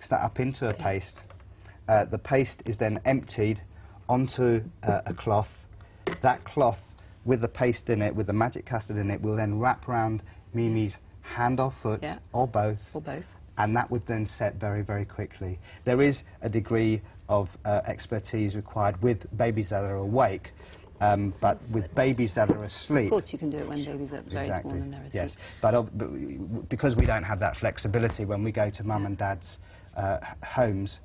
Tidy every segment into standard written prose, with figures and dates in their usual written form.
that up into a paste. The paste is then emptied onto a cloth. That cloth, with the paste in it, with the magic custard in it, will then wrap around Mimi's hand or foot, or both. Or both. And that would then set very, very quickly. There is a degree of expertise required with babies that are awake, but with babies that are asleep... Of course, you can do it when babies are very small and they're asleep. Yes, but because we don't have that flexibility, when we go to mum and dad's homes,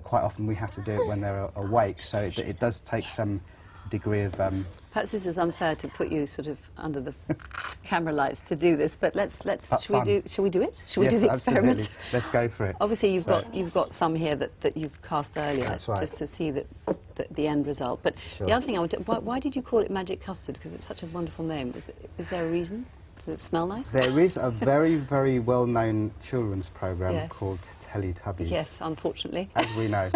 quite often we have to do it when they're awake, so it does take some degree of... Perhaps this is unfair to put you sort of under the camera lights to do this, but shall we do it? Shall we do the experiment? Absolutely. Let's go for it. Obviously, you've got some here that you've cast earlier, That's right. just to see the end result. But the other thing I want to, why did you call it Magic Custard? Because it's such a wonderful name. Is there a reason? Does it smell nice? There is a very, very well-known children's programme called Teletubbies. Yes, unfortunately. As we know.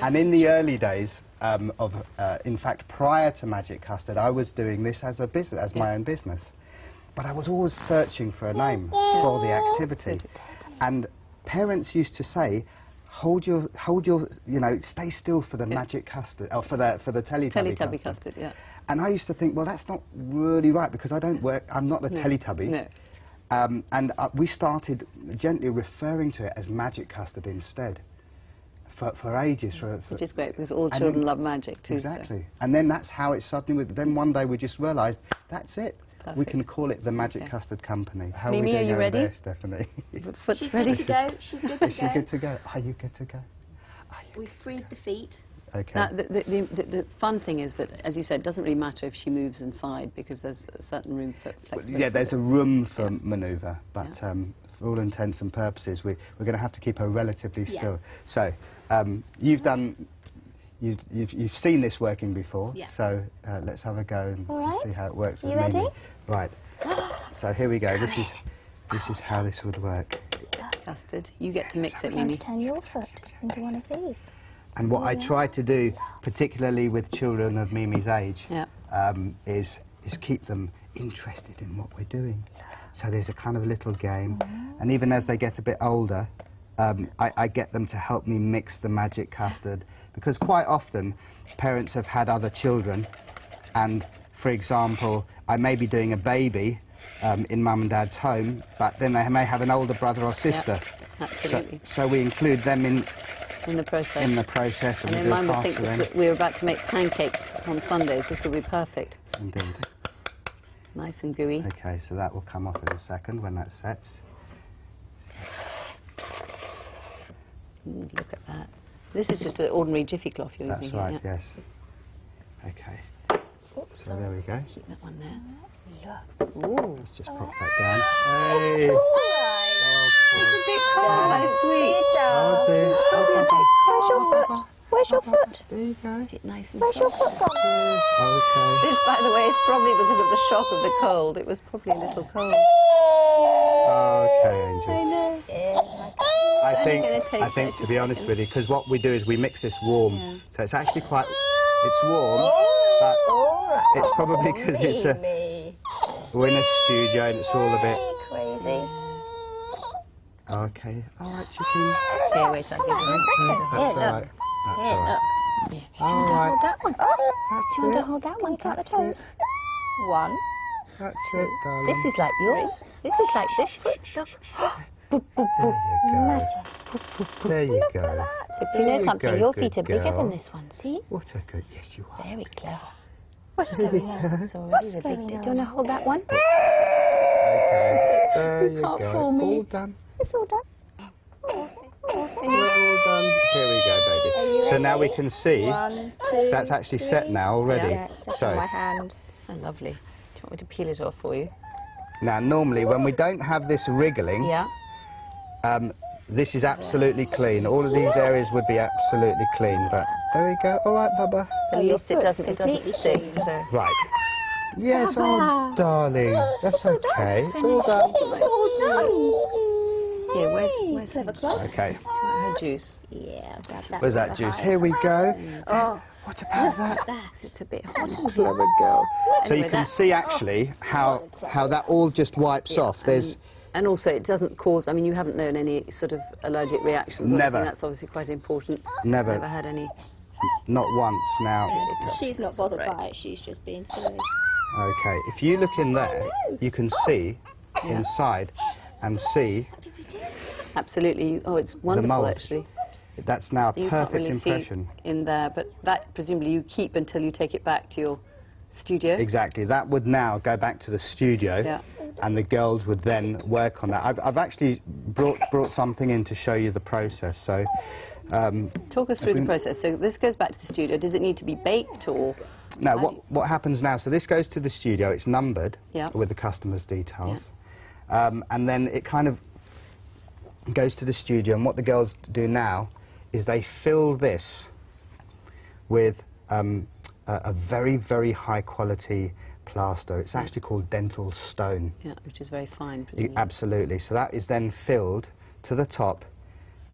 And in the early days, in fact, prior to Magic Custard, I was doing this as a business, as my own business. But I was always searching for a name for the activity. And parents used to say, hold your, you know, stay still for the Magic Custard, or for the Teletubby custard. Yeah. And I used to think, well, that's not really right, because I don't work, I'm not a Teletubby. No. And we started gently referring to it as Magic Custard instead. For ages. Which is great, because all children love magic too. Exactly. So. And then that's how it suddenly... Then one day we just realised, that's it. We can call it the Magic Custard Company. How Mimi, are you ready? There, Stephanie? Foot's ready to go. She's good to go. Is she good to go? Are you good to go? We've freed the feet. Okay. Now, the fun thing is that, as you said, it doesn't really matter if she moves inside, because there's a certain room for flexibility. Yeah, there's a room for manoeuvre, but for all intents and purposes, we're going to have to keep her relatively still. So, you've seen this working before, so let's have a go and see how it works with Mimi. Ready? Right. So here we go. This is how this would work. Custard. You get to mix it, I'm going Mimi. to turn your foot into one of these. And what I try to do, particularly with children of Mimi's age, is keep them interested in what we're doing. So there's a kind of little game, and even as they get a bit older, I get them to help me mix the magic custard, because quite often parents have had other children, and for example, I may be doing a baby in mum and dad's home, but then they may have an older brother or sister. Absolutely. So we include them in the process. In the process. And then mine would think that we're about to make pancakes on Sundays. This would be perfect. Indeed. Nice and gooey. Okay, so that will come off in a second when that sets. Look at that. This is just an ordinary Jiffy cloth you're using. That's right, yes. Okay. So there we go. Keep that one there. Ooh. Let's just pop that down. Hey! It's a bit cold. That is sweet. Where's your foot? Where's your foot? There you go. Is it nice and Where's your soft? foot gone? Okay. This, by the way, is probably because of the shock of the cold. It was probably a little cold. Okay, Angel. I think, to be honest with you, because what we do is we mix this warm, so it's actually quite, it's warm, but it's probably because we're in a studio and it's all a bit crazy. Okay, all right, chicken. Here, wait, I'll give you That's all right. That's all right. Do you want to hold that one? That's Do you want to it. hold that one? Count the That's toes. it. 1. That's it, darling. This is like yours. This is like this foot. Look. There you go. Look at that. You There know you something? go, Your good feet are bigger girl. than this one. See? What a good... Yes, you are. Very clever. What's going on? It's already the big. Do you want to hold that one? Okay. There you can't go. fool me. All done. It's all done. We're all done. Here we go, baby. So now we can see. 1, 2, So that's actually set now already. Yeah, it's set So on my hand. Oh, lovely. Do you want me to peel it off for you? now, normally, when we don't have this wriggling, this is absolutely clean. All of these areas would be absolutely clean, but there we go. All right, Bubba. At least it doesn't stick. So Right. Yes, oh, darling. That's okay. It's all done. It's all done. here, where's her juice? Okay. Her juice? Yeah, grab that. Where's that juice? Here we go. Oh, What about that? It's a bit hot. Clever girl. So you Anyway, can see actually how that all just wipes off. There's And also, it doesn't cause, I mean, you haven't known any sort of allergic reactions or Never. anything. That's obviously quite important. Never. Never had any. Not once now. She's not bothered by it, she's just being silly. Okay, if you look in there, you can see inside and see Absolutely. Oh, it's wonderful, mould. actually. That's now a You perfect can't really impression. see in there, but that presumably you keep until you take it back to your studio. Exactly. That would now go back to the studio, and the girls would then work on that. I've actually brought something in to show you the process. So, talk us through the process. So this goes back to the studio. Does it need to be baked or? No. What happens now? So this goes to the studio. It's numbered with the customer's details, and then it kind of goes to the studio. And what the girls do now is they fill this with a very, very high quality plaster. It's actually called dental stone. Yeah, which is very fine. Absolutely. So that is then filled to the top